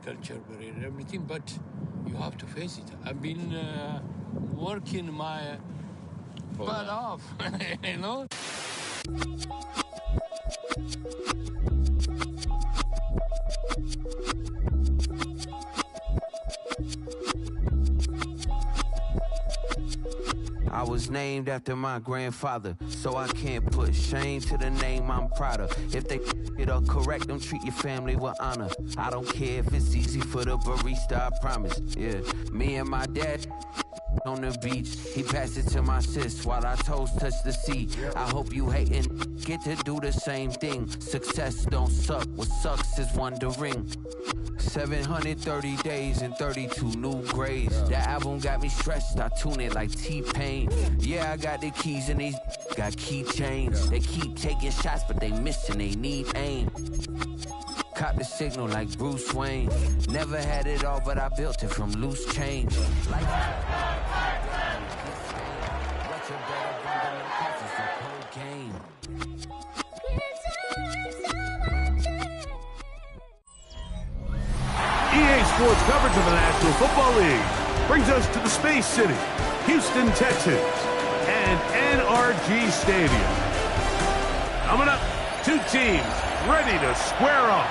culture, everything, but you have to face it. I've been working my butt off, you know? I was named after my grandfather, so I can't put shame to the name I'm proud of. If they it up correct, don't treat your family with honor. I don't care if it's easy for the barista, I promise. Yeah, me and my dad on the beach, he passed it to my sis while our toes touch the sea. I hope you hatin' get to do the same thing. Success don't suck, what sucks is wondering. 730 days and 32 new grades. That album got me stressed, I tune it like T-Pain. Yeah, I got the keys and these got keychains. They keep taking shots, but they missing, they need aim. Cop the signal like Bruce Wayne. Never had it all, but I built it from loose change. Like EA Sports coverage of the National Football League brings us to the Space City, Houston, Texas, and NRG Stadium. Coming up, two teams ready to square off.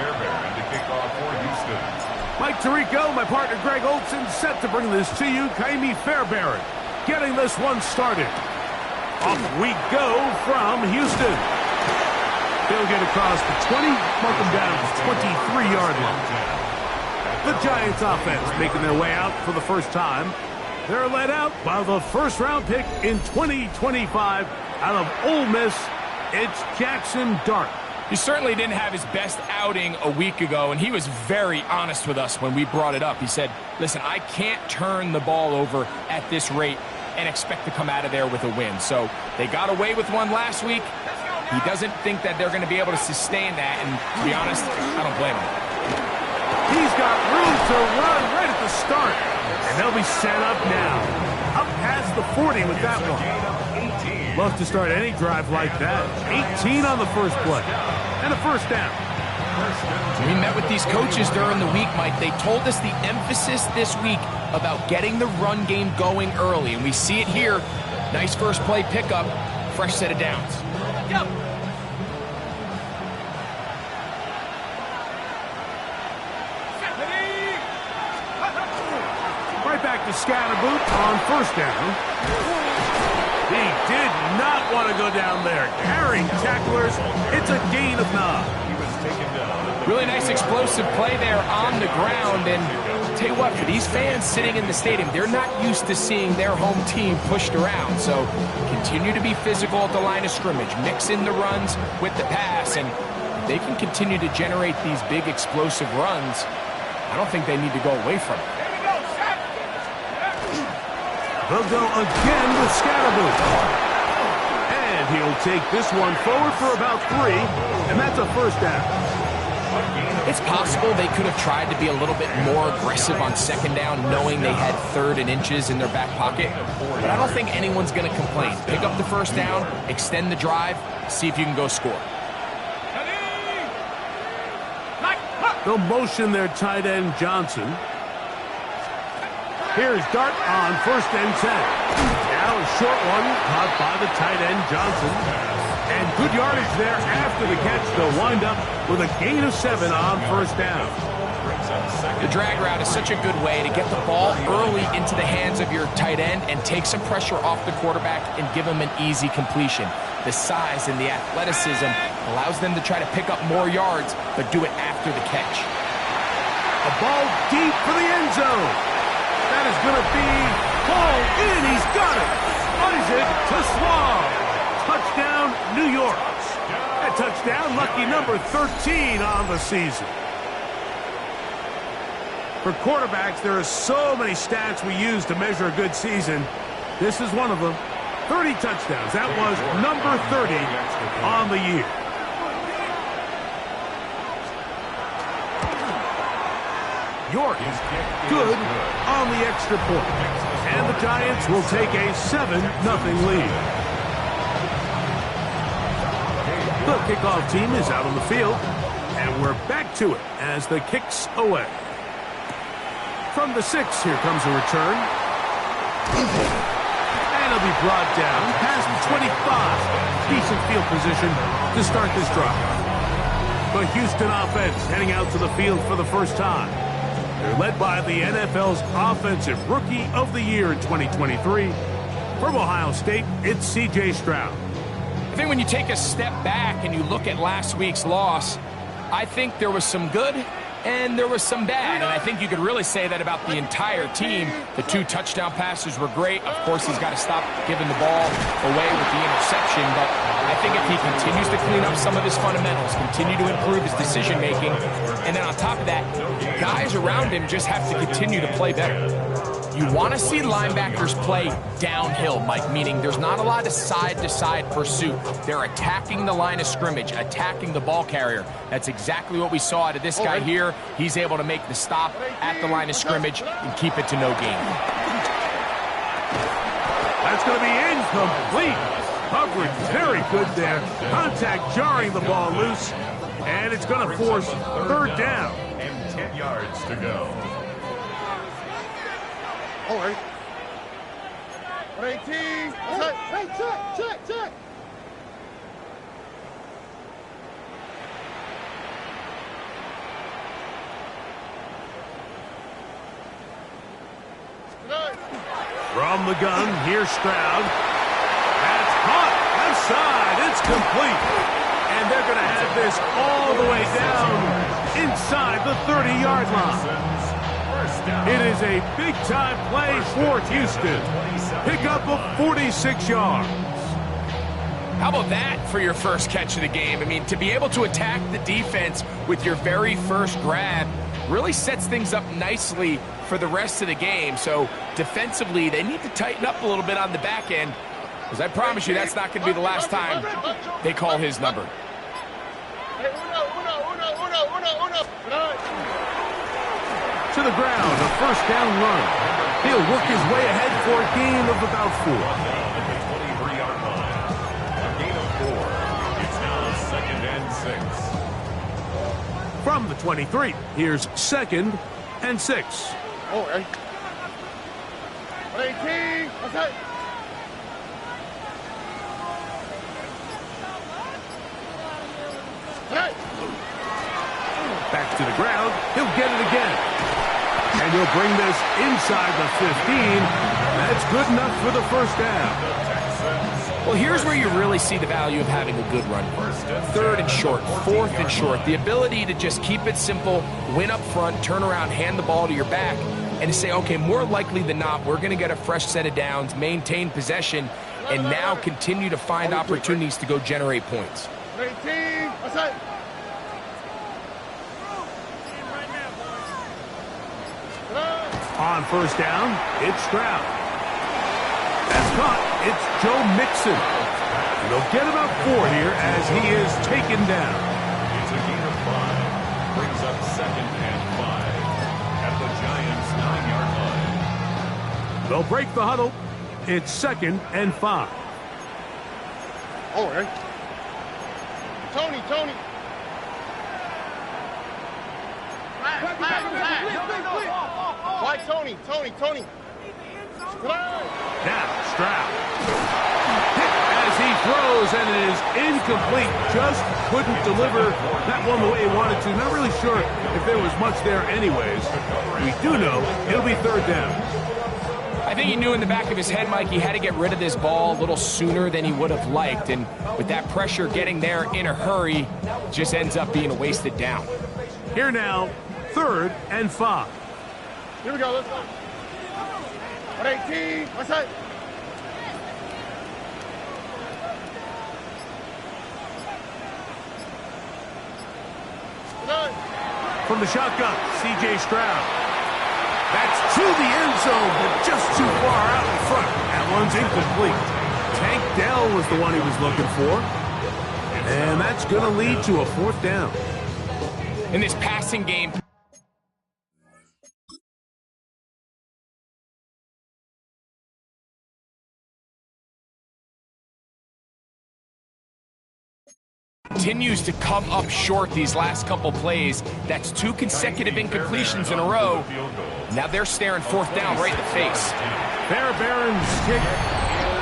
To kick off for Houston. Mike Tirico, my partner Greg Olson, set to bring this to you. Kaimi Fairbairn getting this one started. Off we go from Houston. They'll get across the 20, mark them down to the 23-yard line. The Giants offense making their way out for the first time. They're led out by the first-round pick in 2025 out of Ole Miss. It's Jackson Dart. He certainly didn't have his best outing a week ago, and he was very honest with us when we brought it up. He said, listen, I can't turn the ball over at this rate and expect to come out of there with a win. So they got away with one last week. He doesn't think that they're going to be able to sustain that, and to be honest, I don't blame him. He's got room to run right at the start, and they'll be set up now. Up past the 40 with that one. Love to start any drive like that. 18 on the first play. And a first down. We met with these coaches during the week, Mike. They told us the emphasis this week about getting the run game going early, and we see it here. Nice first play pickup, fresh set of downs. Yep. Right back to Scatterboot on first down. He did not want to go down there. Carrying tacklers, it's a gain of 9. He was taken down. Really nice explosive play there on the ground. And I'll tell you what, for these fans sitting in the stadium, they're not used to seeing their home team pushed around. So continue to be physical at the line of scrimmage. Mix in the runs with the pass. And if they can continue to generate these big explosive runs, I don't think they need to go away from it. They'll go again with Scatterboot. And he'll take this one forward for about 3, and that's a first down. It's possible they could have tried to be a little bit more aggressive on second down, knowing they had 3rd and inches in their back pocket. But I don't think anyone's going to complain. Pick up the first down, extend the drive, see if you can go score. They'll motion their tight end Johnson. Here's Dart on 1st and 10. Now a short one caught by the tight end Johnson. And good yardage there after the catch. They'll wind up with a gain of 7 on first down. The drag route is such a good way to get the ball early into the hands of your tight end and take some pressure off the quarterback and give him an easy completion. The size and the athleticism allows them to try to pick up more yards, but do it after the catch. A ball deep for the end zone. That is going to be hauled in. He's got it. Isaac Tessuaw. Touchdown, New York. That touchdown, lucky number 13 on the season. For quarterbacks, there are so many stats we use to measure a good season. This is one of them. 30 touchdowns. That was number 30 on the year. York is good on the extra point. And the Giants will take a 7-0 lead. The kickoff team is out on the field, and we're back to it as the kick's away. From the 6, here comes a return. And it'll be brought down past the 25. Decent field position to start this drive. The Houston offense heading out to the field for the first time. They're led by the NFL's Offensive Rookie of the Year in 2023. From Ohio State, it's C.J. Stroud. I think when you take a step back and you look at last week's loss, I think there was some good and there was some bad. And I think you could really say that about the entire team. The 2 touchdown passes were great. Of course, he's got to stop giving the ball away with the interception. But I think if he continues to clean up some of his fundamentals, continue to improve his decision-making, and then on top of that, guys around him just have to continue to play better. You want to see linebackers play downhill, Mike, meaning there's not a lot of side-to-side pursuit. They're attacking the line of scrimmage, attacking the ball carrier. That's exactly what we saw out of this guy here. He's able to make the stop at the line of scrimmage and keep it to no gain. That's going to be incomplete. Coverage very good there. Contact jarring the ball loose, and it's going to force 3rd down. And 10 yards to go. All right. 18. Hey, check. From the gun, here's Stroud. That's caught. Left side. It's complete. And they're going to have this all the way down inside the 30-yard line. It is a big-time play for Houston. Pickup of 46 yards. How about that for your first catch of the game? I mean, to be able to attack the defense with your very first grab really sets things up nicely for the rest of the game. So defensively, they need to tighten up a little bit on the back end, because I promise you that's not going to be the last time they call his number. To the ground, a first down run. He'll work his way ahead for a gain of about 4. 23-yard line. A gain of 4. It's now 2nd and 6. From the 23, here's 2nd and 6. All right. 18. Okay. Back to the ground. He'll get it again. And he'll bring this inside the 15. That's good enough for the first down. Well, here's where you really see the value of having a good run. 3rd and short, 4th and short. The ability to just keep it simple, win up front, turn around, hand the ball to your back, and to say, okay, more likely than not, we're going to get a fresh set of downs, maintain possession, and now continue to find opportunities to go generate points. 18. What's that? On first down, it's Stroud. That's caught. It's Joe Mixon. And they'll get about 4 here as he is taken down. It's a gain of 5. Brings up 2nd and 5 at the Giants' 9-yard line. They'll break the huddle. It's 2nd and 5. All right. Tony. Why, Tony? Now, Stroud. Hit as he throws, and it is incomplete. Just couldn't deliver that one the way he wanted to. Not really sure if there was much there anyways. We do know it'll be 3rd down. I think he knew in the back of his head, Mike, he had to get rid of this ball a little sooner than he would have liked. And with that pressure getting there in a hurry, just ends up being a wasted down. Here now, 3rd and 5. Here we go. Let's go. 18. What's that? From the shotgun, C.J. Stroud. That's to the end zone, but just too far out in front. That one's incomplete. Tank Dell was the one he was looking for. And that's going to lead to a 4th down. In this passing game, Continues to come up short these last couple plays. That's 2 consecutive incompletions in a row. Now they're staring 4th down right in the face. Fairbairn's kick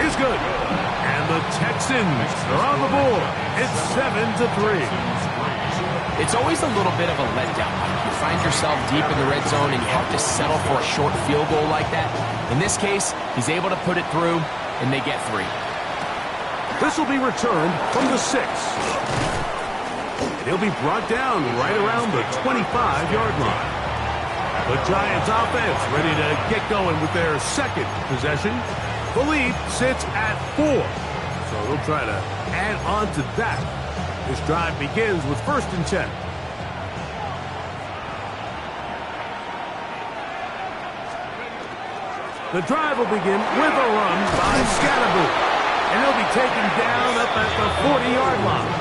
is good. And the Texans are on the board. It's 7-3. It's always a little bit of a letdown. You find yourself deep in the red zone and you have to settle for a short field goal like that. In this case, he's able to put it through, and they get 3. This will be returned from the 6. And he'll be brought down right around the 25-yard line. The Giants offense ready to get going with their 2nd possession. The lead sits at 4. So they'll try to add on to that. This drive begins with 1st and 10. The drive will begin with a run by Scatterboot. And he'll be taken down up at the 40-yard line.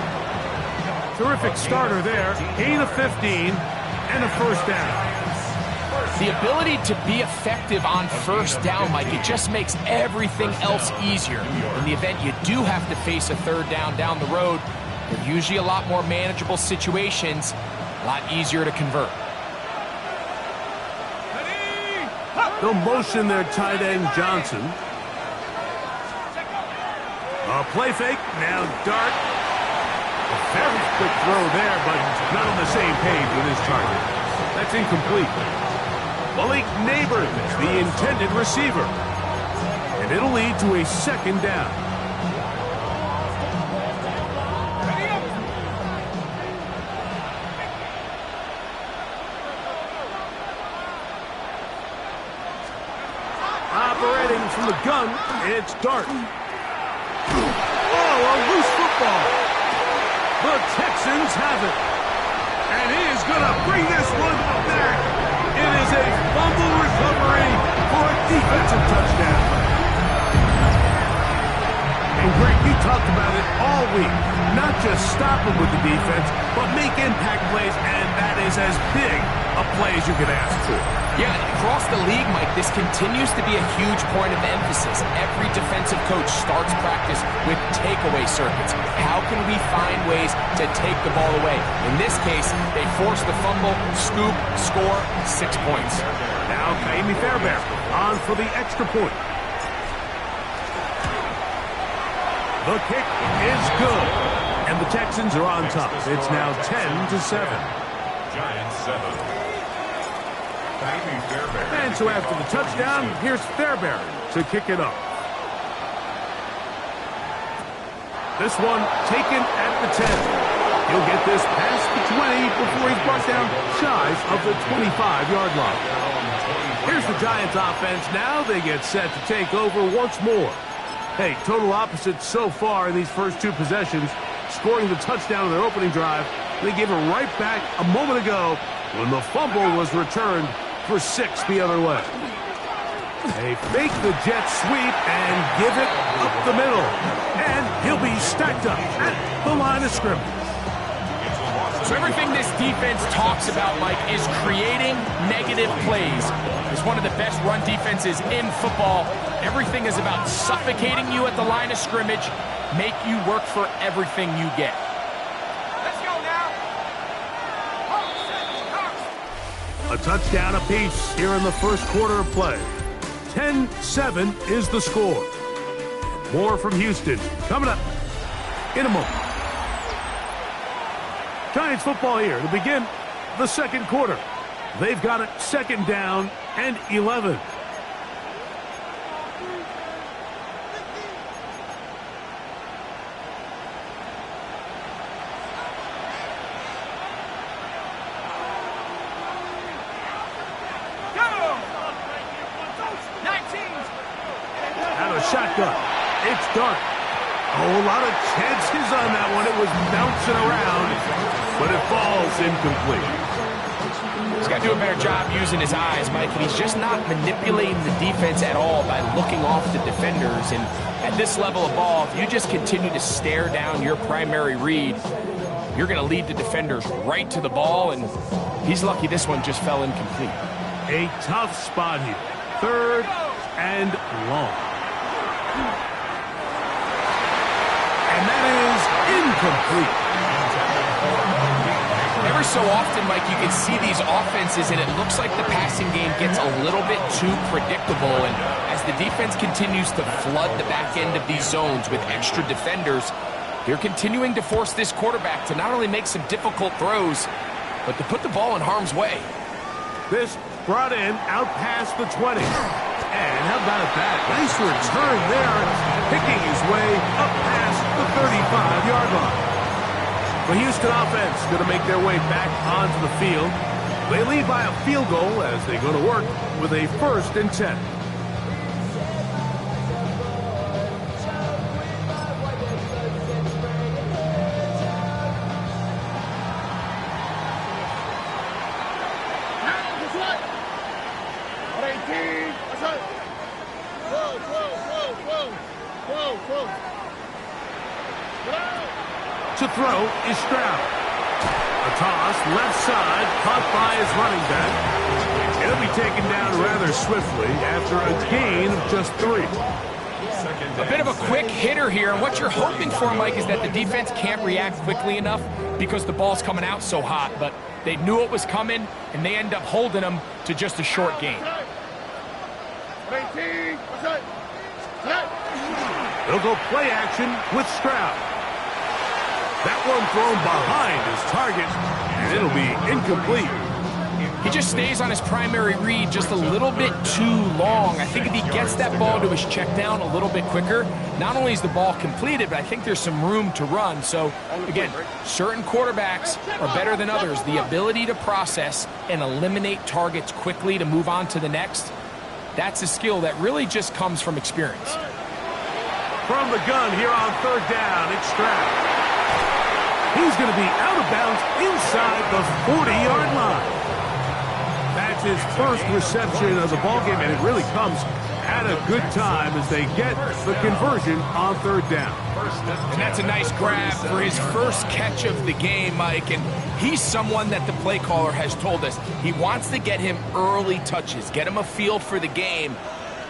Terrific starter there. Gain of 15 and a 1st down. The ability to be effective on 1st down, Mike, it just makes everything else easier. In the event you do have to face a 3rd down the road, they're usually a lot more manageable situations, a lot easier to convert. They'll motion their tight end Johnson. A play fake, now Dart. A very quick throw there, but not on the same page with his target. That's incomplete. Malik Neighbors, the intended receiver. And it'll lead to a 2nd down. Operating from the gun, it's Dart. Oh, a loose football. The Texans have it. And he is going to bring this one back. It is a fumble recovery for a defensive touchdown. And Greg, you talked about it all week. Not just stop him with the defense, but make impact plays, and that is as big a play as you can ask for. Yeah, across the league, Mike, this continues to be a huge point of emphasis. Every defensive coach starts practice with takeaway circuits. How can we find ways to take the ball away? In this case, they force the fumble, scoop, score, 6 points. Now, Kaimi Fairbairn on for the extra point. The kick is good. And the Texans are on top. It's now 10-7. Giants 7. And so after the touchdown, here's Fairbairn to kick it up. This one taken at the 10. He'll get this past the 20 before he's brought down shy of the 25-yard line. Here's the Giants offense now. They get set to take over once more. Hey, total opposites so far in these first 2 possessions. Scoring the touchdown in their opening drive. They gave it right back a moment ago when the fumble was returned for 6 the other way. They fake the jet sweep and give it up the middle. And he'll be stacked up at the line of scrimmage. So everything this defense talks about, Mike, is creating negative plays. It's one of the best run defenses in football. Everything is about suffocating you at the line of scrimmage, make you work for everything you get. A touchdown apiece here in the first quarter of play. 10-7 is the score. More from Houston coming up in a moment. Giants football here to begin the second quarter. They've got it 2nd down and 11. Shotgun. It's Dart. Oh, a lot of chances on that one. It was bouncing around, but it falls incomplete. He's got to do a better job using his eyes, Mike, and he's just not manipulating the defense at all by looking off the defenders. And at this level of ball, if you just continue to stare down your primary read, you're going to lead the defenders right to the ball, and he's lucky this one just fell incomplete. A tough spot here. 3rd and long. And that is incomplete. so often, Mike, you can see these offenses, and it looks like the passing game gets a little bit too predictable. And as the defense continues to flood the back end of these zones with extra defenders, they're continuing to force this quarterback to not only make some difficult throws, but to put the ball in harm's way. This brought in out past the 20. And how about that? Nice return there, picking his way up past the 35-yard line. The Houston offense going to make their way back onto the field. They lead by a field goal as they go to work with a 1st and 10. To throw is Stroud. A toss, left side, caught by his running back. It'll be taken down rather swiftly after a gain of just 3. A bit of a quick hitter here, and what you're hoping for, Mike, is that the defense can't react quickly enough because the ball's coming out so hot, but they knew it was coming, and they end up holding them to just a short gain. They'll go play action with Stroud. That one thrown behind his target, and it'll be incomplete. He just stays on his primary read just a little bit too long. I think if he gets that ball to his check down a little bit quicker, not only is the ball completed, but I think there's some room to run. So, again, certain quarterbacks are better than others. The ability to process and eliminate targets quickly to move on to the next, that's a skill that really just comes from experience. From the gun here on 3rd down, it's Stroud. He's going to be out of bounds inside the 40-yard line. That's his first reception of the ballgame, and it really comes at a good time as they get the conversion on 3rd down. And that's a nice grab for his first catch of the game, Mike. And he's someone that the play caller has told us he wants to get him early touches, get him a feel for the game.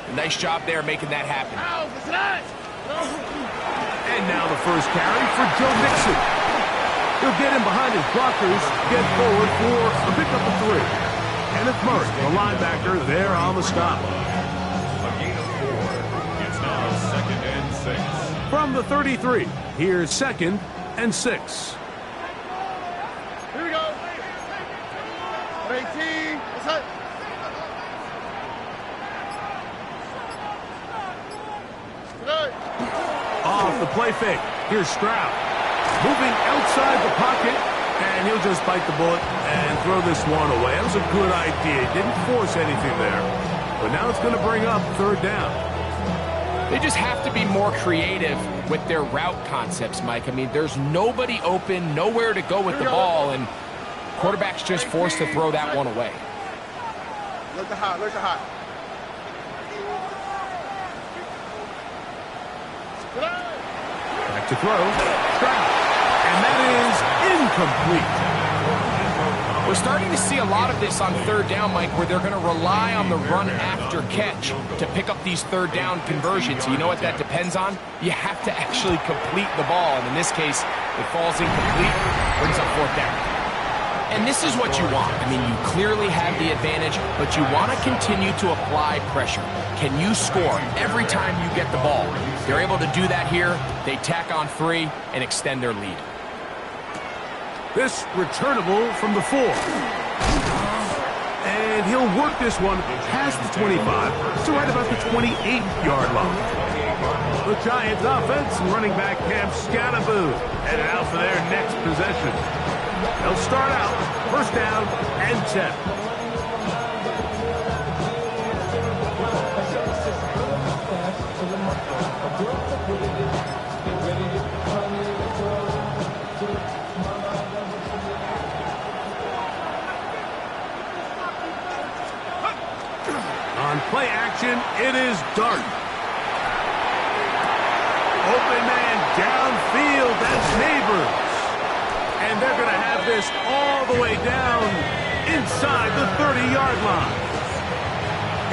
A nice job there making that happen. And now the first carry for Joe Mixon. He'll get him behind his blockers, get forward for a pickup of 3. Kenneth Murray, the linebacker, there on the stop. A gain of 4. It's now 2nd and 6. From the 33, here's 2nd and 6. Here we go. 18. What's up? Off the play fake. Here's Stroud. Moving outside the pocket, and he'll just bite the bullet and throw this one away. That was a good idea. He didn't force anything there. But now it's going to bring up 3rd down. They just have to be more creative with their route concepts, Mike. I mean, there's nobody open, nowhere to go with the ball, and quarterback's just forced to throw that one away. Look the hot, look the hot. Back to throw. Stroud. And that is incomplete. We're starting to see a lot of this on 3rd down, Mike, where they're going to rely on the run after catch to pick up these 3rd down conversions. So you know what that depends on? You have to actually complete the ball. And in this case, it falls incomplete, brings up 4th down. And this is what you want. I mean, you clearly have the advantage, but you want to continue to apply pressure. Can you score every time you get the ball? They're able to do that here. They tack on 3 and extend their lead. This returnable from the 4. And he'll work this one past the 25 to right about the 28-yard line. The Giants offense and running back Cam Scattaboo headed out for their next possession. They'll start out 1st down and 10. On play action, it is Dart. Open man downfield, that's Neighbors. And they're going to have this all the way down inside the 30-yard line.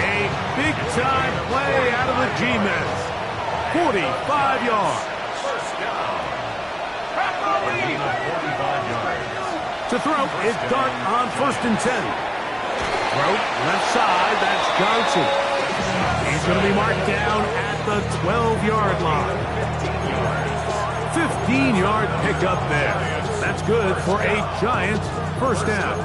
A big-time play out of the G-men. 45 yards. A gain of 45 yards. To throw is Dart on 1st and 10. Throw left side, that's Johnson. He's going to be marked down at the 12-yard line. 15-yard pickup there. That's good for a Giants first down.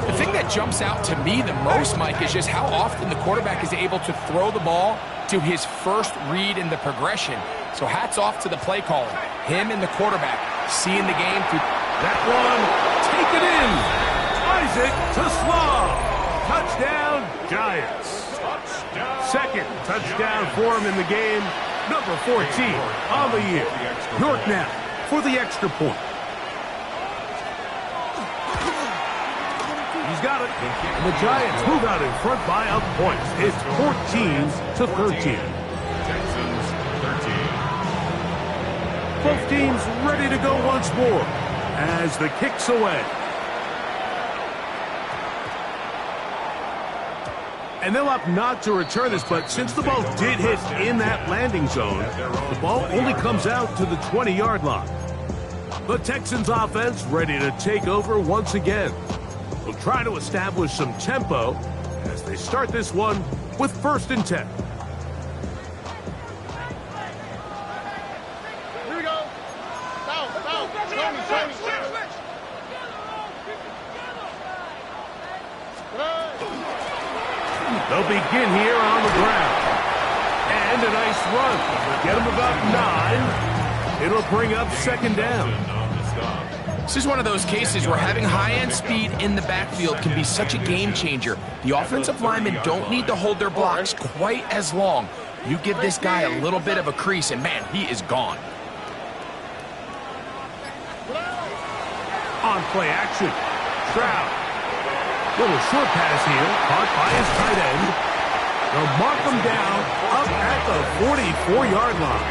The thing that jumps out to me the most, Mike, is just how often the quarterback is able to throw the ball to his first read in the progression. So hats off to the play caller. Him and the quarterback seeing the game through. That one, take it in. Isaac to Slaw. Touchdown, Giants. Second touchdown for him in the game. Number 14 on the year. York now for the extra point. He's got it. And the Giants move out in front by a point. It's 14-13. Texans 13. Both teams ready to go once more as the kick's away. And they'll opt not to return this, but since the ball did hit in that landing zone, the ball only comes out to the 20-yard line. The Texans offense ready to take over once again. They'll try to establish some tempo as they start this one with 1st and 10. Here we go. Down. Show me. They'll begin here on the ground. And a nice run. Get them about 9. It'll bring up 2nd down. This is one of those cases where having high-end speed in the backfield can be such a game changer. The offensive linemen don't need to hold their blocks quite as long. You give this guy a little bit of a crease, and man, he is gone. On play action. Stroud. Little short pass here, caught by his tight end. They'll mark him down up at the 44-yard line.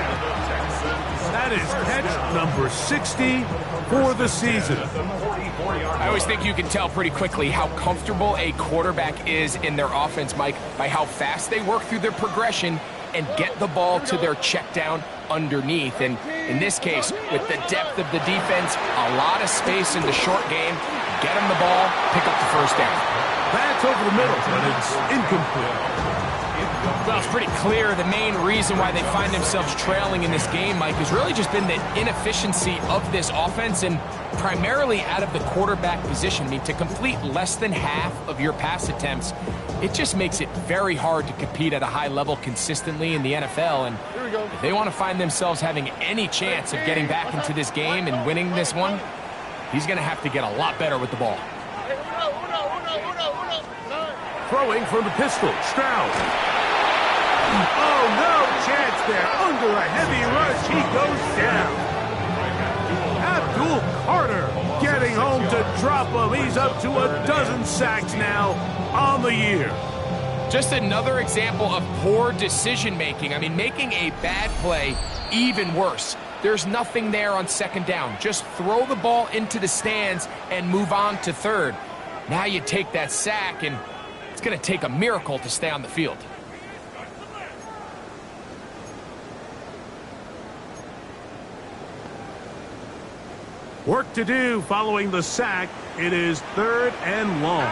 That is catch number 60 for the season. I always think you can tell pretty quickly how comfortable a quarterback is in their offense, Mike, by how fast they work through their progression and get the ball to their check down underneath. And in this case, with the depth of the defense, a lot of space in the short game, get them the ball, pick up the first down. That's over the middle, but it's incomplete. Well, it's pretty clear the main reason why they find themselves trailing in this game, Mike, has really just been the inefficiency of this offense and primarily out of the quarterback position. I mean, to complete less than half of your pass attempts, it just makes it very hard to compete at a high level consistently in the NFL. And if they want to find themselves having any chance of getting back into this game and winning this one, he's going to have to get a lot better with the ball. Throwing from the pistol, Stroud. Oh, no chance there. Under a heavy rush, he goes down. Abdul Carter getting home to drop him. He's up to a dozen sacks now on the year. Just another example of poor decision-making. I mean, making a bad play even worse. There's nothing there on 2nd down. Just throw the ball into the stands and move on to 3rd. Now you take that sack, and it's going to take a miracle to stay on the field. Work to do following the sack. It is 3rd and long.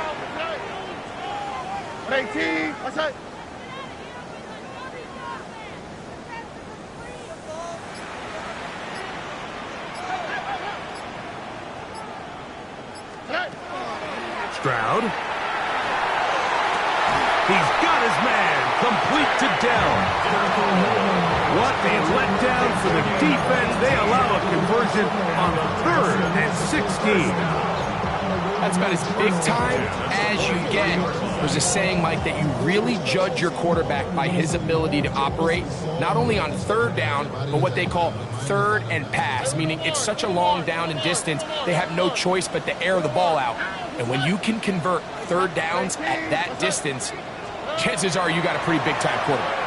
18. What's that? Stroud. He's got his man. Complete to Dell. What a letdown for the defense. They allow a conversion on 3rd and 16. That's about as big time as you get. There's a saying, Mike, that you really judge your quarterback by his ability to operate, not only on 3rd down, but what they call 3rd and pass, meaning it's such a long down and distance, they have no choice but to air the ball out. And when you can convert 3rd downs at that distance, chances are you got a pretty big-time quarterback.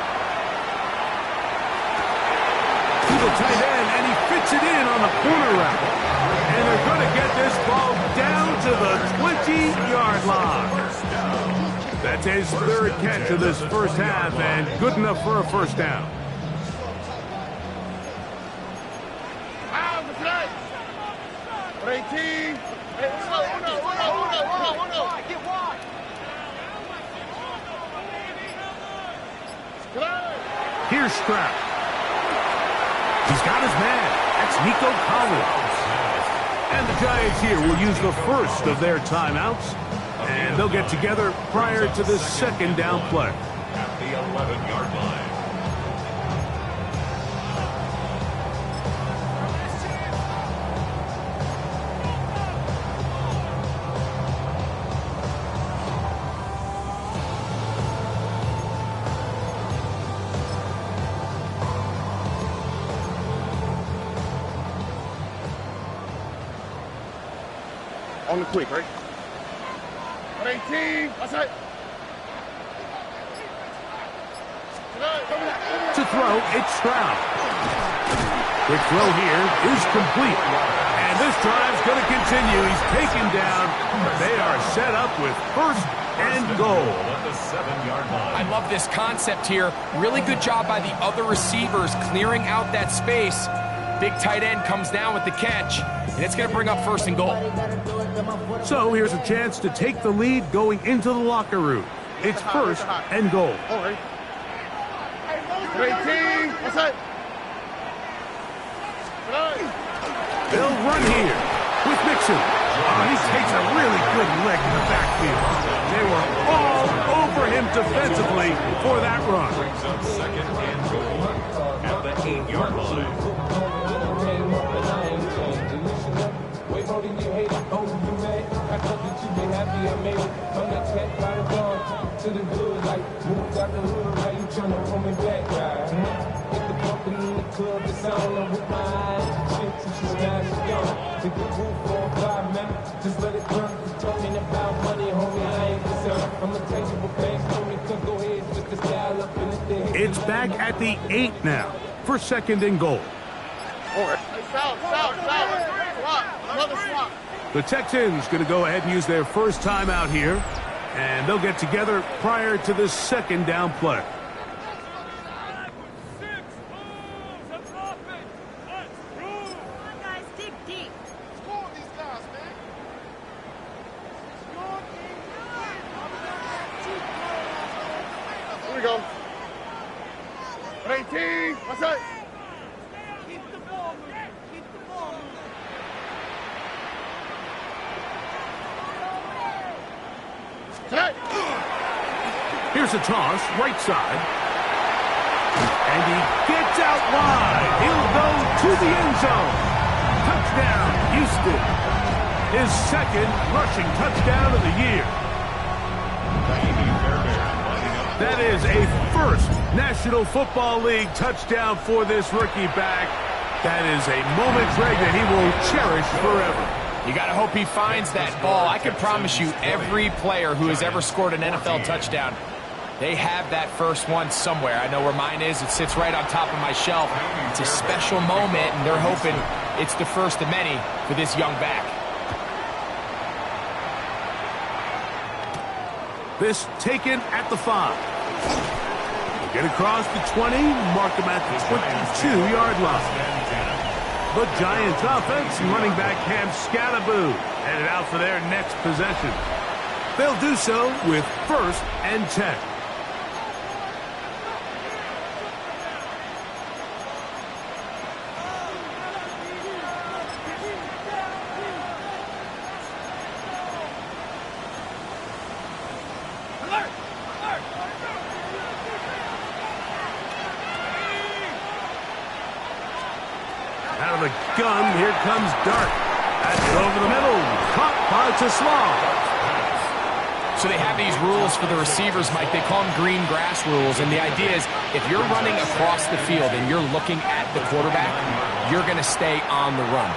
To the tight end, and he fits it in on the corner route. And they're going to get this ball down to the 20-yard line. That's his 3rd catch of this first half, and good enough for a first down. 18. Get wide. Here's Stroud. He's got his man. That's Nico Collins. And the Giants here will use the first of their timeouts. And they'll get together prior to the second down play. At the 11-yard line. On the quick, right? 18. That's it. To throw, it's Stroud. Quick throw here is complete. And this drive's going to continue. He's taken down. They are set up with first and goal. At the 7-yard line. I love this concept here. Really good job by the other receivers clearing out that space. Big tight end comes down with the catch, and it's going to bring up first and goal. So here's a chance to take the lead going into the locker room. It's first and goal. All right. 18. That's it. They'll run here with Mixon. Oh, he takes a really good leg in the backfield. They were all over him defensively for that run. Brings up second and goal at the 8-yard line. It's back at the 8 now for second and goal. All right. Swap. Another swap. The Texans going to go ahead and use their first timeout here, and they'll get together prior to the second down play. Here we go. 18. That's it. Keep the ball moving. Keep the ball moving. Here's a toss, right side. And he gets out wide. He'll go to the end zone. Touchdown, Houston. His second rushing touchdown of the year. That is a first National Football League touchdown for this rookie back. That is a moment, Greg, that he will cherish forever. You got to hope he finds that ball. I can promise you every player who has ever scored an NFL touchdown, they have that first one somewhere. I know where mine is. It sits right on top of my shelf. It's a special moment, and they're hoping it's the first of many for this young back. This taken at the 5. Get across the 20, mark him at the 22-yard line. The Giants offense, running back Cam Scattaboo, headed out for their next possession. They'll do so with first and 10. Out of the gun, here comes Dart. That's over the middle. Caught by Tesla. So they have these rules for the receivers, Mike. They call them green grass rules. And the idea is if you're running across the field and you're looking at the quarterback, you're going to stay on the run.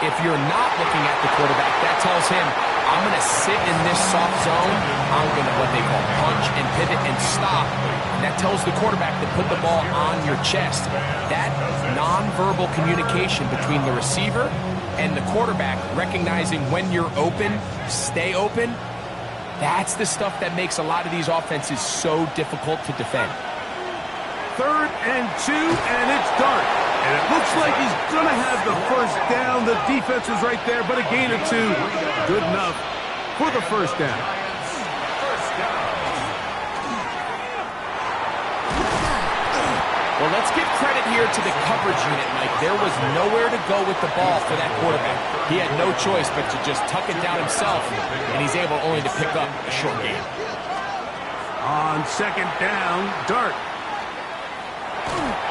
If you're not looking at the quarterback, that tells him, I'm going to sit in this soft zone. I'm going to what they call punch and pivot and stop. And that tells the quarterback to put the ball on your chest. That nonverbal communication between the receiver and the quarterback, recognizing when you're open, stay open, that's the stuff that makes a lot of these offenses so difficult to defend. 3rd and 2, and it's Dart. And it looks like he's going to have the first down. The defense was right there, but a gain of 2. Good enough for the first down. Well, let's give credit here to the coverage unit, Mike. There was nowhere to go with the ball for that quarterback. He had no choice but to just tuck it down himself, and he's able only to pick up a short gain. On second down, Dart.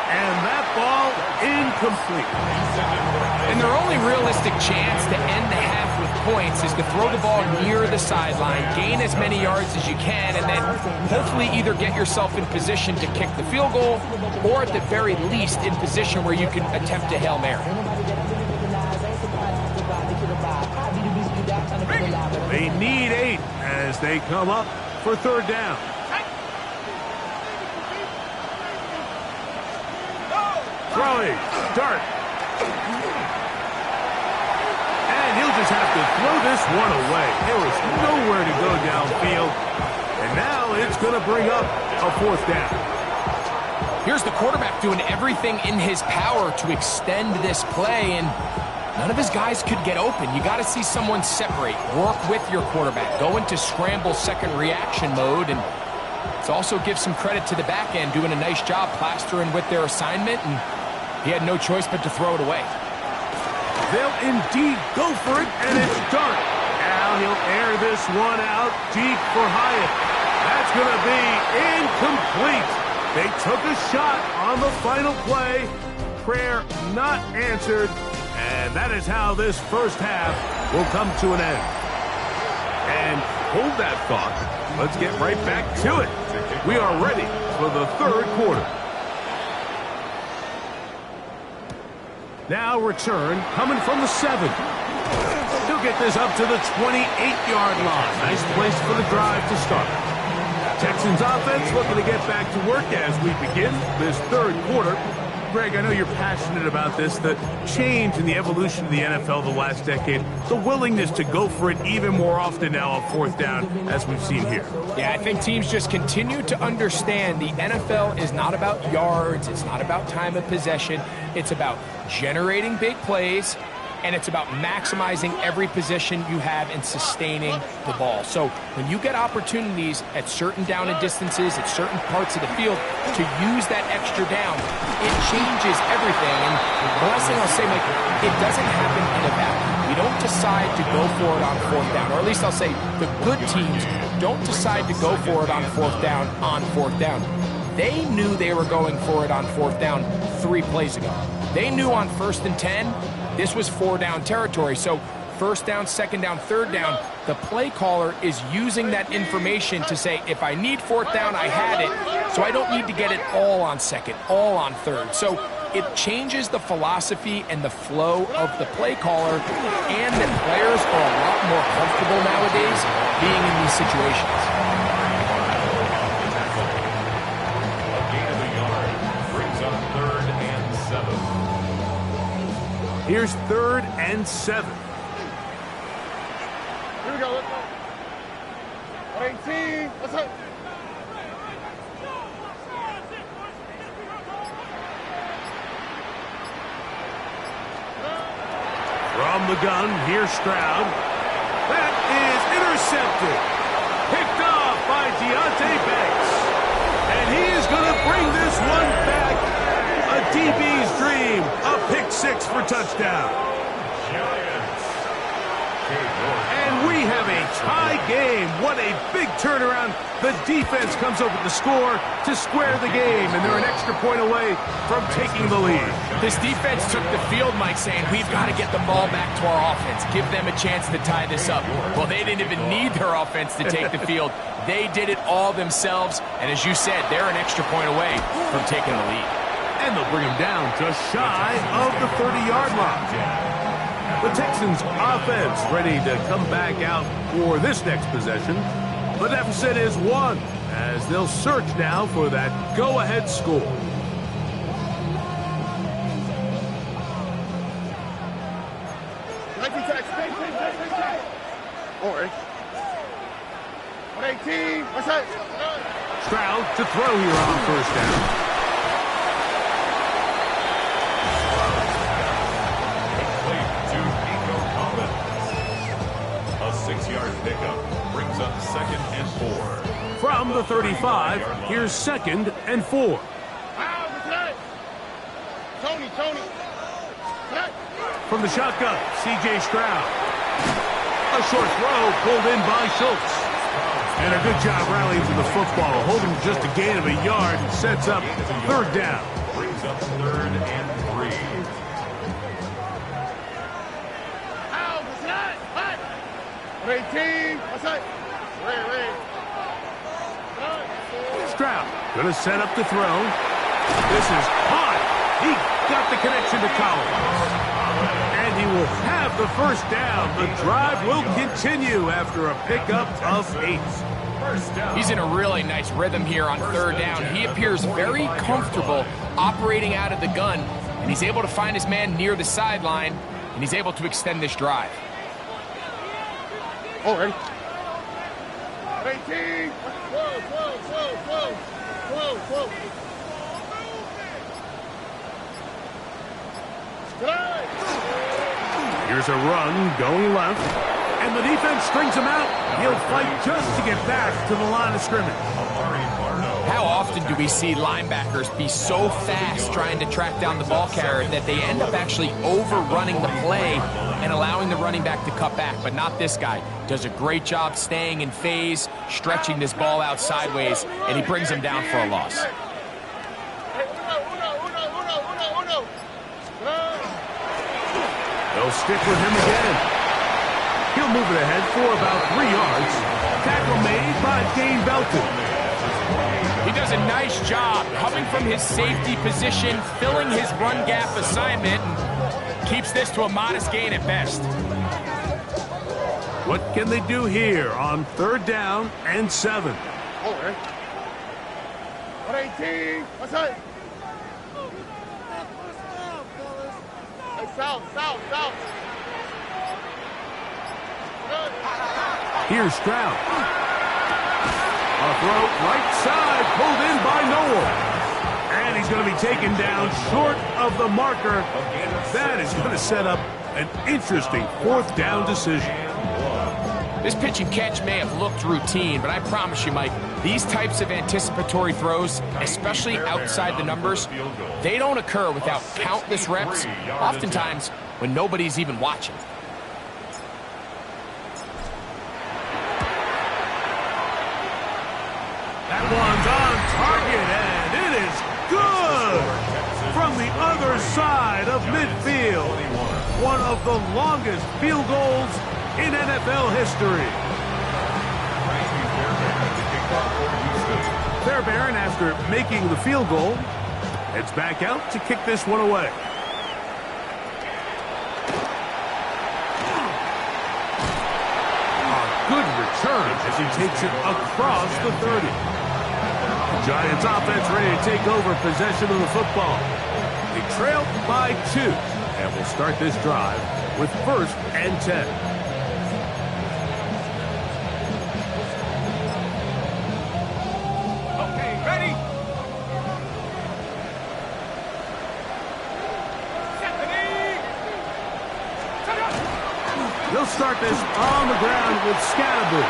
And that ball incomplete. And their only realistic chance to end the half with points is to throw the ball near the sideline, gain as many yards as you can, and then hopefully either get yourself in position to kick the field goal or at the very least in position where you can attempt a Hail Mary. They need 8 as they come up for third down. Throwing, Dart. And he'll just have to throw this one away. There was nowhere to go downfield. And now it's going to bring up a fourth down. Here's the quarterback doing everything in his power to extend this play, and none of his guys could get open. You got to see someone separate, work with your quarterback, go into scramble second reaction mode, and to also give some credit to the back end, doing a nice job plastering with their assignment, and he had no choice but to throw it away. They'll indeed go for it, and it's Dart. Now he'll air this one out deep for Hyatt. That's going to be incomplete. They took a shot on the final play. Prayer not answered, and that is how this first half will come to an end. And hold that thought. Let's get right back to it. We are ready for the third quarter. Now return coming from the 7. He'll get this up to the 28-yard line. Nice place for the drive to start. Texans offense looking to get back to work as we begin this third quarter. Greg, I know you're passionate about this, the change in the evolution of the NFL the last decade, the willingness to go for it even more often now on fourth down, as we've seen here. Yeah, I think teams just continue to understand the NFL is not about yards, it's not about time of possession, it's about generating big plays, and it's about maximizing every possession you have and sustaining the ball. So when you get opportunities at certain down and distances, at certain parts of the field, to use that extra down, it changes everything. And the last thing I'll say, Mike, it doesn't happen in a vacuum. We don't decide to go for it on fourth down, or at least I'll say the good teams don't decide to go for it on fourth down They knew they were going for it on fourth down 3 plays ago. They knew on 1st and 10, this was 4-down territory. So first down, second down, third down, the play caller is using that information to say, if I need fourth down, I had it, so I don't need to get it all on second, all on third. So it changes the philosophy and the flow of the play caller, and that players are a lot more comfortable nowadays being in these situations. A gain of a yard brings up 3rd and 7. Here's 3rd and 7. Here we go. Let's go. 18. Let's go. From the gun, here's Stroud. That is intercepted. Picked off by Deontay Banks. And he is going to bring this one back. A DB's dream. A pick 6 for touchdown. And we have a tie game. What a big turnaround. The defense comes up with the score to square the game, and they're an extra point away from taking the lead. This defense took the field, Mike, saying, we've got to get the ball back to our offense, give them a chance to tie this up. Well, they didn't even need their offense to take the field. They did it all themselves, and as you said, they're an extra point away from taking the lead. And they'll bring him down just shy of the 30-yard line. The Texans offense ready to come back out for this next possession. The deficit is 1 as they'll search now for that go-ahead score. All right. 118. What's that? Stroud to throw here on first down. brings up 2nd and 4. From the 35, here's 2nd and 4. Tony. From the shotgun, C.J. Stroud. A short throw pulled in by Schultz. And a good job rallying to the football, holding just a gain of a yard and sets up 3rd down. Brings up 3rd and 3. Stroud going to set up the throw. This is hot. He got the connection to Collins. And he will have the 1st down. The drive will continue after a pickup of 8. He's in a really nice rhythm here on 3rd down. He appears very comfortable operating out of the gun, and he's able to find his man near the sideline, and he's able to extend this drive. Oh, ready? 18. Whoa. Here's a run going left, and the defense strings him out. He'll fight just to get back to the line of scrimmage. How often do we see linebackers be so fast trying to track down the ball carrier that they end up actually overrunning the play and allowing the running back to cut back? But not this guy. Does a great job staying in phase, stretching this ball out sideways, and he brings him down for a loss. They'll stick with him again. He'll move it ahead for about 3 yards. Tackle made by Dane Belton. He does a nice job coming from his safety position, filling his run gap assignment, and keeps this to a modest gain at best. What can they do here on 3rd down and 7? Over. 118. What's that? Hey, south. Here's Stroud. A throw right side, pulled in by Noel. And he's going to be taken down short of the marker. That is going to set up an interesting 4th down decision. This pitch and catch may have looked routine, but I promise you, Mike, these types of anticipatory throws, especially outside the numbers, they don't occur without countless reps, oftentimes when nobody's even watching. That one's on target, and it is good! From the other side of midfield. One of the longest field goals in NFL history. Fairbairn, after making the field goal, heads back out to kick this one away. A good return as he takes it across the 30. The Giants offense ready to take over possession of the football. They trail by 2 and will start this drive with 1st and 10. He'll start this on the ground with Scatterboot.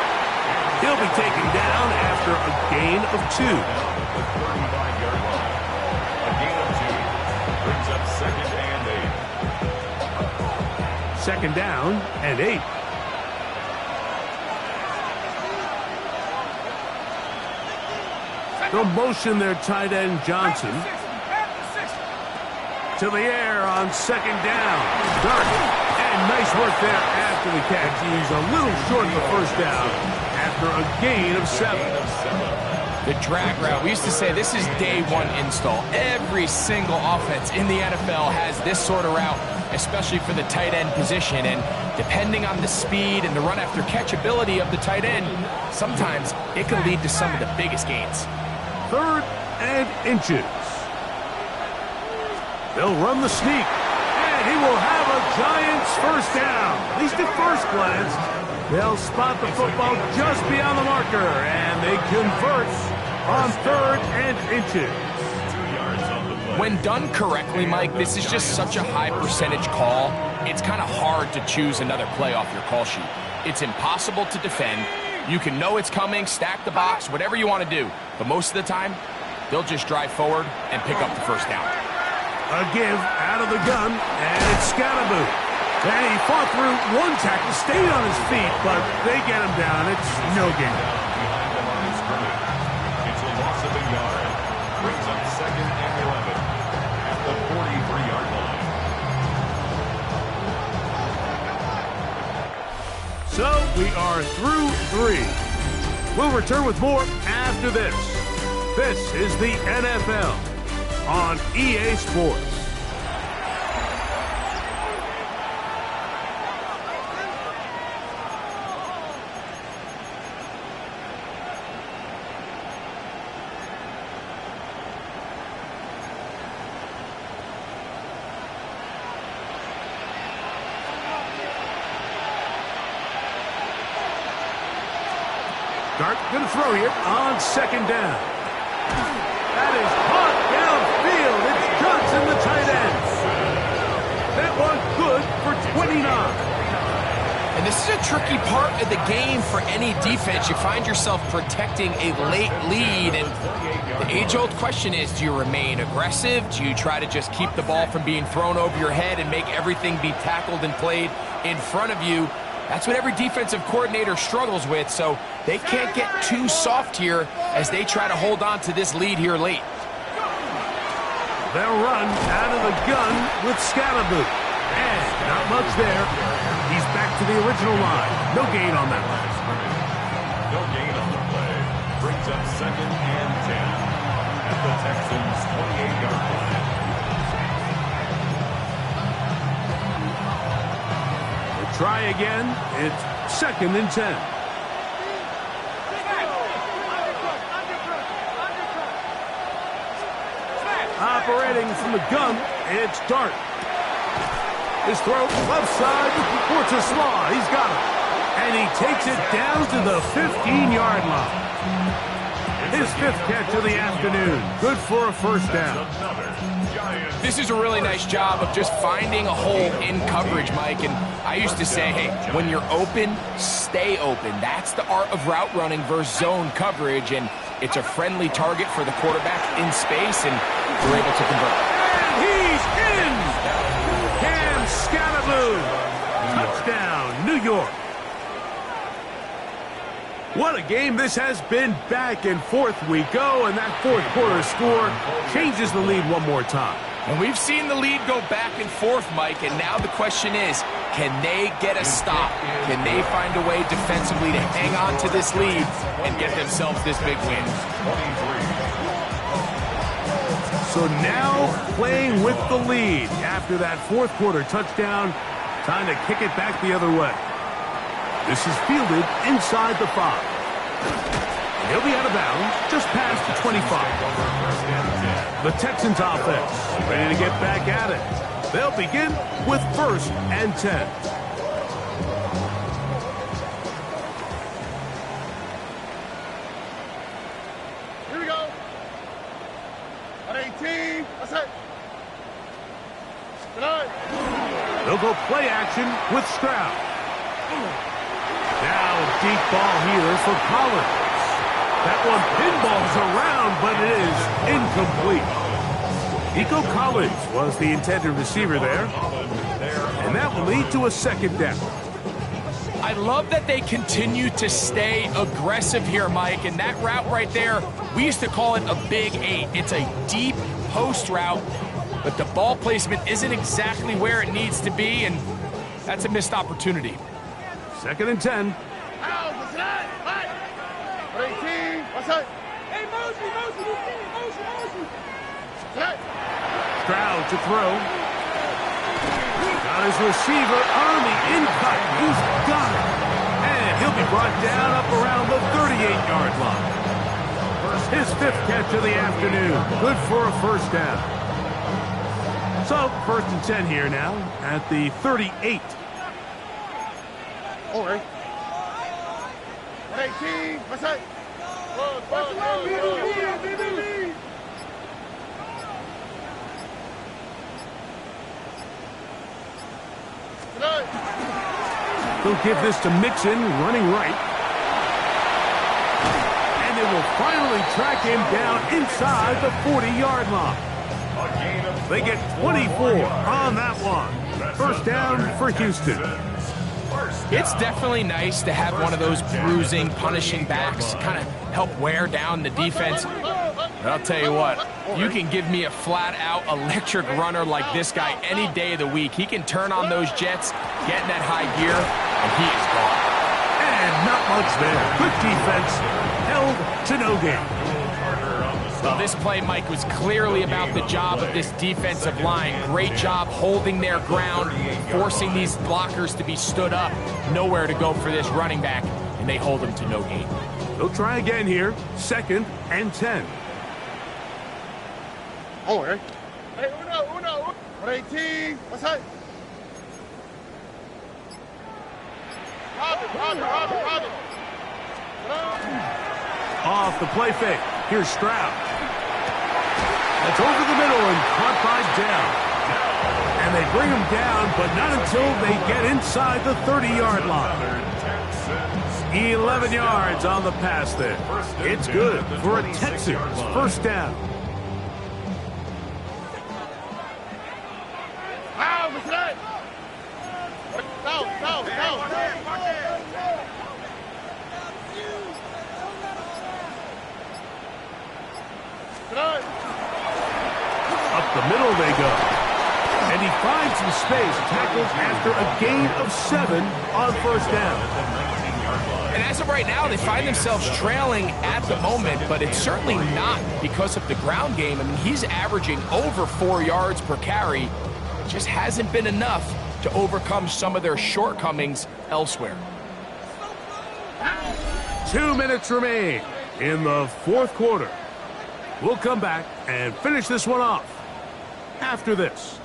He'll be taken down after a gain of 2. A gain of 2 brings up 2nd and 8. 2nd down and 8. They'll motion their tight end Johnson to the air on 2nd down. Dark. And nice work there after the catch. He's a little short of the 1st down after a gain of 7. The drag route, we used to say this is day 1 install. Every single offense in the NFL has this sort of route, especially for the tight end position. And depending on the speed and the run after catch ability of the tight end, sometimes it can lead to some of the biggest gains. 3rd and inches. They'll run the sneak. And he will have a Giants 1st down. At least at first glance. They'll spot the football just beyond the marker. And they convert on 3rd and inches. 2 yards on the play. When done correctly, Mike, this is just such a high percentage call. It's kind of hard to choose another play off your call sheet. It's impossible to defend. You can know it's coming, stack the box, whatever you want to do. But most of the time, they'll just drive forward and pick up the first down. A give out of the gun, and it's Scatterboot. And he fought through one tackle, stayed on his feet, but they get him down. It's no gain. Behind the line of scrimmage. It's a loss of a yard. Brings up 2nd and 11 at the 43-yard line. So we are through 3. We'll return with more after this. This is the NFL on EA Sports. Dart going to throw here on 2nd down. That is caught downfield. It's Johnson, the tight end. That one good for 29. And this is a tricky part of the game for any defense. You find yourself protecting a late lead, and the age-old question is, do you remain aggressive? Do you try to just keep the ball from being thrown over your head and make everything be tackled and played in front of you? That's what every defensive coordinator struggles with, so they can't get too soft here as they try to hold on to this lead here late. They'll run out of the gun with Scatterboot. And not much there. He's back to the original line. No gain on that one. No gain on the play. Brings up 2nd and 10 at the Texans' 28-yard line. Try again. It's 2nd and 10. Operating from the gun, it's Dart. His throw, left side, looking for Slaw. He's got it. And he takes it down to the 15-yard line. His 5th catch of the afternoon. Good for a first down. This is a really nice job of just finding a hole in coverage, Mike. And I used to say, hey, when you're open, stay open. That's the art of route running versus zone coverage. And it's a friendly target for the quarterback in space, and we're able to convert. And he's in! Cam Scatterboot. Touchdown, New York. What a game this has been. Back and forth we go, and that 4th quarter score changes the lead one more time. And we've seen the lead go back and forth, Mike, and now the question is, can they get a stop? Can they find a way defensively to hang on to this lead and get themselves this big win? So now playing with the lead after that 4th quarter touchdown, time to kick it back the other way. This is fielded inside the 5. And he'll be out of bounds just past the 25. The Texans offense ready to get back at it. They'll begin with 1st and 10. Here we go. On 18. That's it. Tonight. They'll go play action with Stroud. Now deep ball here for Collins. That one pinballs around, but it is incomplete. Nico Collins was the intended receiver there. And that will lead to a 2nd down. I love that they continue to stay aggressive here, Mike. And that route right there, we used to call it a Big 8. It's a deep post route, but the ball placement isn't exactly where it needs to be, and that's a missed opportunity. 2nd and 10. Stroud to throw. Got his receiver on the in-cut. He's got it. And he'll be brought down up around the 38-yard line. His 5th catch of the afternoon. Good for a first down. So, 1st and 10 here now at the 38. All right. 18. What's that? They'll give this to Mixon, running right. will finally track him down inside the 40-yard line. They get 24 on that one. First down for Houston. It's definitely nice to have one of those bruising, punishing backs kind of help wear down the defense. But I'll tell you what, you can give me a flat-out electric runner like this guy any day of the week. He can turn on those jets, get in that high gear, and he is gone. And not much there. Good defense, held to no gain. Well, this play, Mike, was clearly about the job of this defensive line. Great job holding their ground, forcing these blockers to be stood up. Nowhere to go for this running back, and they hold him to no gain. They'll try again here. 2nd and 10. Oh, hey. Hey, uno. 18. What's that? Robin. Off the play fake. Here's Stroud. That's over the middle and caught by Dell. And they bring him down, but not until they get inside the 30-yard line. 11 yards on the pass there. It's good for a Texans first down. What's that? No. Up the middle they go. And he finds some space, tackles after a gain of 7 on first down. And as of right now, they find themselves trailing at the moment, but it's certainly not because of the ground game. I mean, he's averaging over 4 yards per carry. It just hasn't been enough to overcome some of their shortcomings elsewhere. 2 minutes remain in the fourth quarter. We'll come back and finish this one off after this.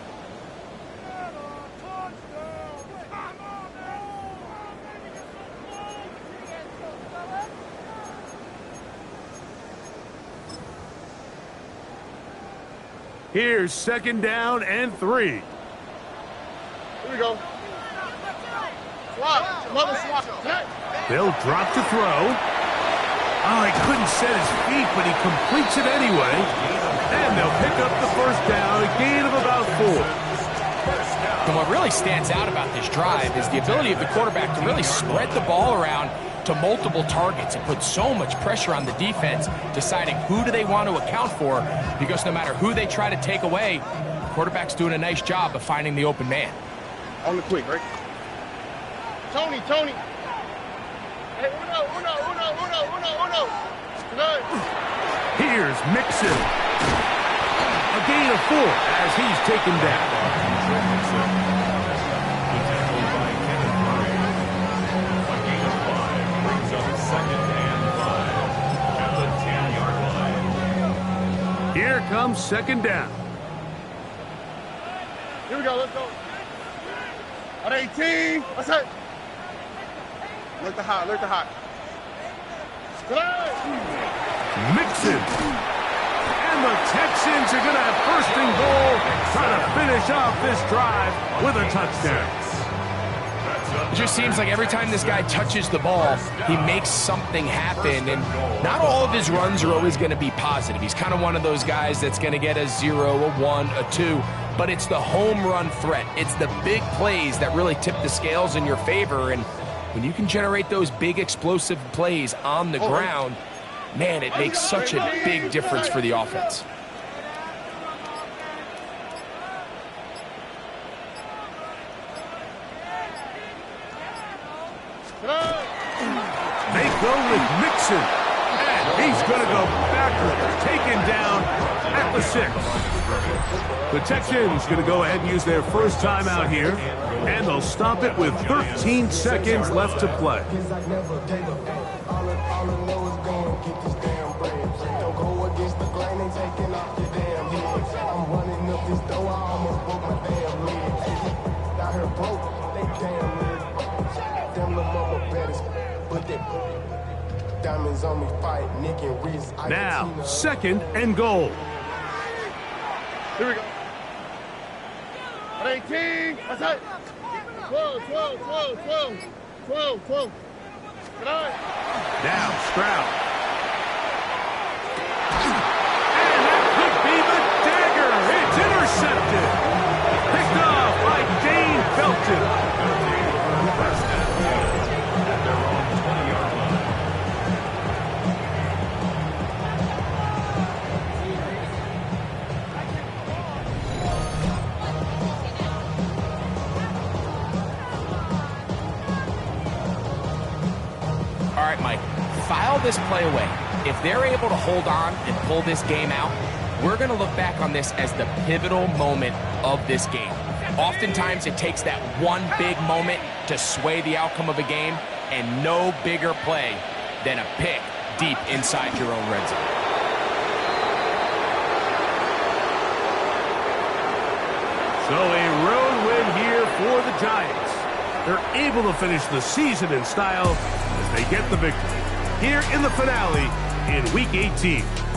Here's 2nd down and 3. Here we go. Swap. Another swap. They'll drop to throw. Oh, he couldn't set his feet, but he completes it anyway. And they'll pick up the first down, a gain of about 4. And what really stands out about this drive is the ability of the quarterback to really spread the ball around to multiple targets and put so much pressure on the defense, deciding who do they want to account for, because no matter who they try to take away, the quarterback's doing a nice job of finding the open man. On the quick, right? Tony. Hey, uno. Here's Mixon. A gain of 4 as he's taken down. Here comes 2nd down. Here we go, let's go. On 18. What's that? Look the hot. Mixon. And the Texans are going to have 1st and goal, trying to finish off this drive with a touchdown. It just seems like every time this guy touches the ball, he makes something happen, and not all of his runs are always going to be positive. He's kind of one of those guys that's going to get a 0, a 1, a 2, but it's the home run threat. It's the big plays that really tip the scales in your favor, and when you can generate those big explosive plays on the ground, man, it makes such a big difference for the offense. They go with Mixon, and he's going to go backwards, taken down at the 6. The Texans going to go ahead and use their first timeout here, and they'll stop it with 13 seconds left to play. Now, 2nd and goal. Here we go. On 18. What's that? 12. Now, Stroud. interception. First and 10 at their own 20-yard line. All right, Mike, file this play away. If they're able to hold on and pull this game out, we're going to look back on this as the pivotal moment of this game. Oftentimes, it takes that one big moment to sway the outcome of a game, and no bigger play than a pick deep inside your own red zone. So a road win here for the Giants. They're able to finish the season in style as they get the victory here in the finale in Week 18.